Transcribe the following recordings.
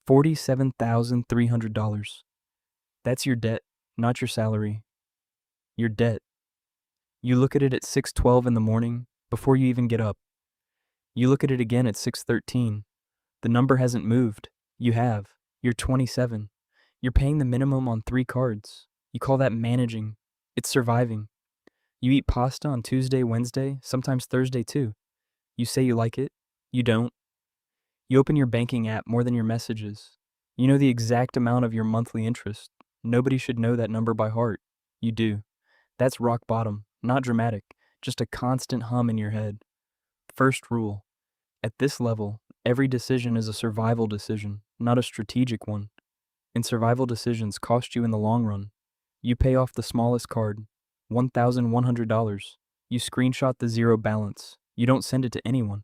$47,300. That's your debt, not your salary. Your debt. You look at it at 6:12 in the morning before you even get up. You look at it again at 6:13. The number hasn't moved. You have. You're 27. You're paying the minimum on 3 cards. You call that managing. It's surviving. You eat pasta on Tuesday, Wednesday, sometimes Thursday too. You say you like it. You don't. You open your banking app more than your messages. You know the exact amount of your monthly interest. Nobody should know that number by heart. You do. That's rock bottom, not dramatic, just a constant hum in your head. First rule. At this level, every decision is a survival decision, not a strategic one. And survival decisions cost you in the long run. You pay off the smallest card, $1,100. You screenshot the zero balance. You don't send it to anyone.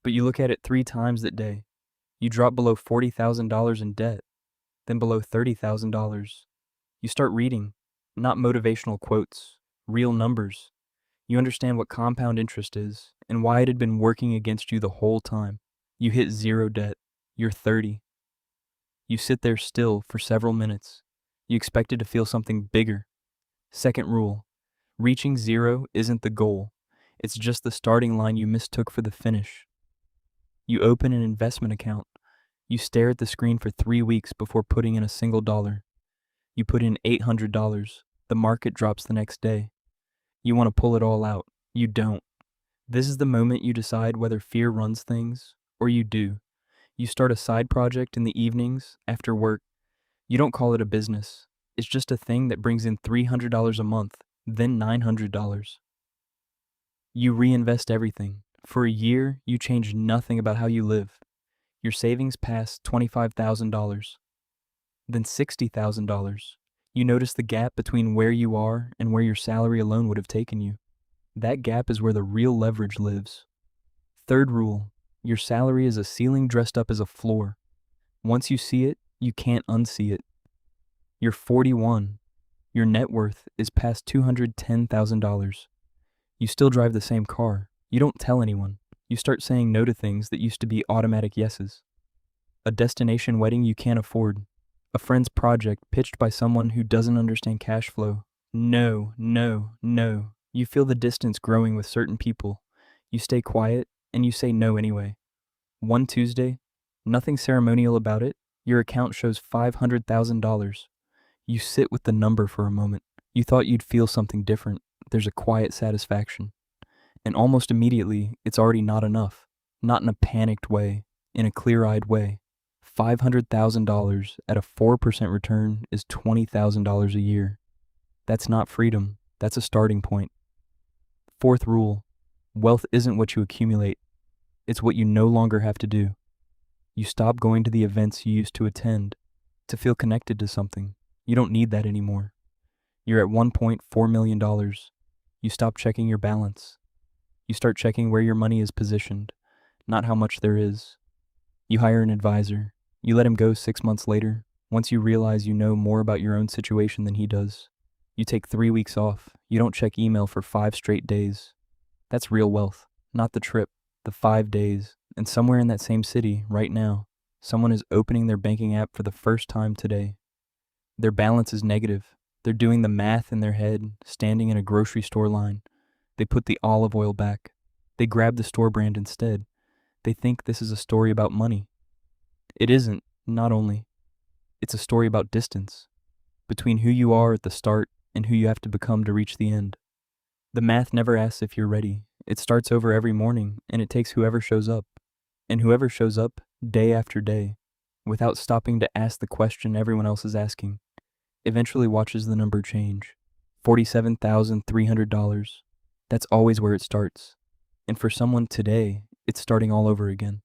But you look at it 3 times that day. You drop below $40,000 in debt, then below $30,000. You start reading, not motivational quotes, real numbers. You understand what compound interest is and why it had been working against you the whole time. You hit zero debt. You're 30. You sit there still for several minutes. You expected to feel something bigger. Second rule. Reaching zero isn't the goal. It's just the starting line you mistook for the finish. You open an investment account. You stare at the screen for 3 weeks before putting in a single dollar. You put in $800. The market drops the next day. You want to pull it all out. You don't. This is the moment you decide whether fear runs things or you do. You start a side project in the evenings after work. You don't call it a business. It's just a thing that brings in $300 a month, then $900. You reinvest everything. For a year, you change nothing about how you live. Your savings pass $25,000, then $60,000. You notice the gap between where you are and where your salary alone would have taken you. That gap is where the real leverage lives. Third rule, your salary is a ceiling dressed up as a floor. Once you see it, you can't unsee it. You're 41. Your net worth is past $210,000. You still drive the same car. You don't tell anyone. You start saying no to things that used to be automatic yeses. A destination wedding you can't afford. A friend's project pitched by someone who doesn't understand cash flow. No, no, no. You feel the distance growing with certain people. You stay quiet, and you say no anyway. One Tuesday, nothing ceremonial about it, your account shows $500,000. You sit with the number for a moment. You thought you'd feel something different. There's a quiet satisfaction. And almost immediately, it's already not enough. Not in a panicked way, in a clear-eyed way. $500,000 at a 4% return is $20,000 a year. That's not freedom. That's a starting point. Fourth rule, wealth isn't what you accumulate. It's what you no longer have to do. You stop going to the events you used to attend to feel connected to something. You don't need that anymore. You're at $1.4 million. You stop checking your balance. You start checking where your money is positioned, not how much there is. You hire an advisor. You let him go 6 months later, once you realize you know more about your own situation than he does. You take 3 weeks off. You don't check email for 5 straight days. That's real wealth, not the trip, the 5 days. And somewhere in that same city, right now, someone is opening their banking app for the first time today. Their balance is negative. They're doing the math in their head, standing in a grocery store line. They put the olive oil back. They grab the store brand instead. They think this is a story about money. It isn't, not only. It's a story about distance, between who you are at the start and who you have to become to reach the end. The math never asks if you're ready. It starts over every morning, and it takes whoever shows up. And whoever shows up, day after day, without stopping to ask the question everyone else is asking, eventually watches the number change. $47,300. That's always where it starts. And for someone today, it's starting all over again.